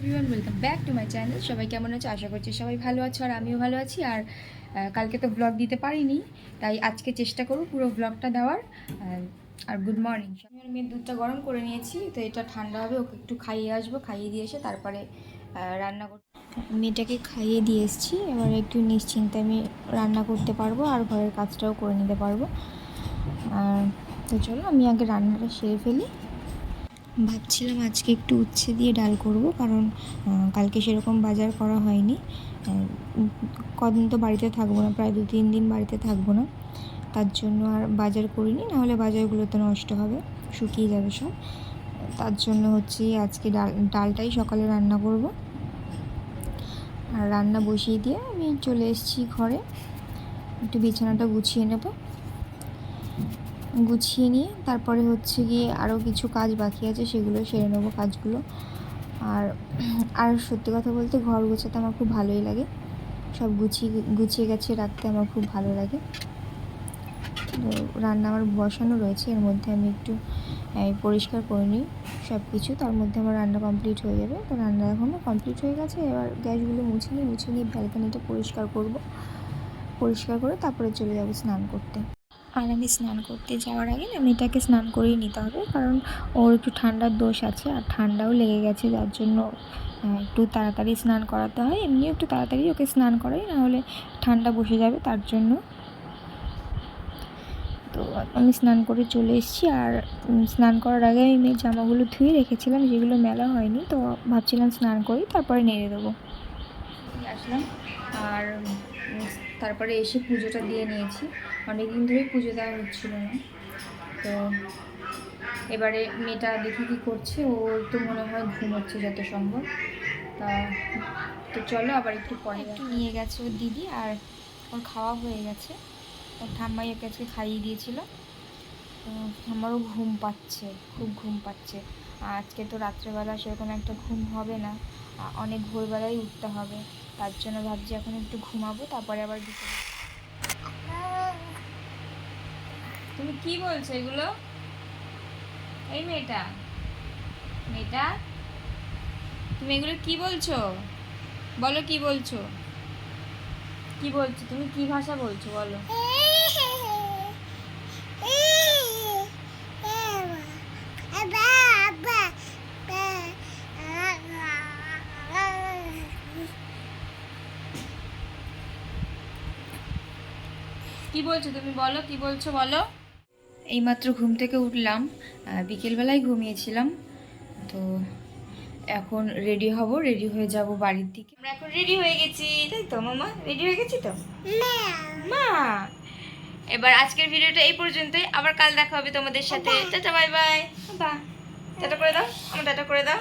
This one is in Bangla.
Everyone welcome back to my channel. সবাই কেমন আছো? আশা করছি সবাই ভালো আছো আর আমিও ভালো আছি। আর কালকে তো ব্লগ দিতে পারিনি, তাই আজকে চেষ্টা করব পুরো ব্লগটা দেওয়ার। আর গুড মর্নিং। আমি আর মেয়ের দুধটা গরম করে নিয়েছি, তো এটা ঠান্ডা হবে, ওকে একটু খাইয়ে আসবো, খাইয়ে দিয়ে এসে তারপরে রান্না করতে। মেয়েটাকে খাইয়ে দিয়ে এসেছি, এবার একটু নিশ্চিন্তে আমি রান্না করতে পারবো আর ঘরের কাজটাও করে নিতে পারবো। তো চলো আমি আগে রান্নাটা সেরে ফেলি। ভাবছিলাম আজকে একটু উচ্ছে দিয়ে ডাল করব, কারণ কালকে সেরকম বাজার করা হয়নি। কদিন তো বাড়িতে থাকবো না, প্রায় 2-3 দিন বাড়িতে থাকবো না, তার জন্য আর বাজার করিনি। নাহলে বাজারগুলো তো নষ্ট হবে, শুকিয়ে যাবে সব। তার জন্য হচ্ছে আজকে ডালটাই সকালে রান্না করব। আর রান্না বসিয়ে দিয়ে আমি চলে এসেছি ঘরে, একটু বিছানাটা গুছিয়ে নেব। গুছিয়ে নিয়ে তারপরে হচ্ছে গিয়ে আরও কিছু কাজ বাকি আছে, সেগুলো সেরে নেবো কাজগুলো। আর সত্যি কথা বলতে ঘর গোছাতে আমার খুব ভালোই লাগে, সব গুছিয়ে গাছিয়ে রাখতে আমার খুব ভালো লাগে। তো রান্না আমার বসানো রয়েছে, এর মধ্যে আমি একটু পরিষ্কার করে নিই সব কিছু, তার মধ্যে আমার রান্না কমপ্লিট হয়ে যাবে। তো রান্না এখনও কমপ্লিট হয়ে গেছে, এবার গ্যাসগুলো মুছে নিয়ে ব্যালকানিটা পরিষ্কার করব। পরিষ্কার করে তারপরে চলে যাবো স্নান করতে। আর আমি স্নান করতে যাওয়ার আগে না মেয়েটাকে স্নান করেই নিতে হবে, কারণ ওর একটু ঠান্ডার দোষ আছে আর ঠান্ডাও লেগে গেছে, যার জন্য একটু তাড়াতাড়ি স্নান করাতে হয়। এমনিও একটু তাড়াতাড়ি ওকে স্নান করাই, নাহলে ঠান্ডা বসে যাবে, তার জন্য। তো আমি স্নান করে চলে এসেছি। আর স্নান করার আগে আমি মেয়ের জামাগুলো ধুয়ে রেখেছিলাম, যেগুলো মেলা হয়নি, তো ভাবছিলাম স্নান করি তারপরে নেড়ে দেবো। আসলাম আর তারপরে এসে পুজোটা দিয়ে নিয়েছি। অনেক দিন ধরেই পুজো দেওয়া হচ্ছিল না, তো এবারে মেয়েটা দেখি কী করছে, ও তো মনে হয় ঘুমোচ্ছে যত সম্ভব। তো চলো আবার একটু পরে। একটু নিয়ে গেছে ওর দিদি, আর ওর খাওয়া হয়ে গেছে, ওর ঠাম্মাই ওকে আজকে খাইয়ে দিয়েছিল। আমারও ঘুম পাচ্ছে, খুব ঘুম পাচ্ছে। আজকে তো রাত্রেবেলা সেরকম একটা ঘুম হবে না, অনেক ভোরবেলায় উঠতে হবে, তার জন্য ভাবছি এখন একটু ঘুমাবো, তারপরে আবার বিকেলে। তুমি কি বলছো এগুলো? এই মেয়েটা তুমি এগুলো কি বলছো? বলো কি বলছো, তুমি কি ভাষা বলছো বলো? কি বলছো তুমি, বলো কি বলছো বলো। এইমাত্র ঘুম থেকে উঠলাম, বিকেলবেলায় ঘুমিয়েছিলাম। তো এখন রেডি হব, রেডি হয়ে যাব বাড়ির দিকে। আমরা এখন রেডি হয়ে গেছি, তাই তো মামা? রেডি হয়ে গেছি তো মা। এবার আজকের ভিডিওটা এই পর্যন্তই, আবার কাল দেখা হবে তোমাদের সাথে। Tata bye bye. টাটা করে দাও, আমার টাটা করে দাও।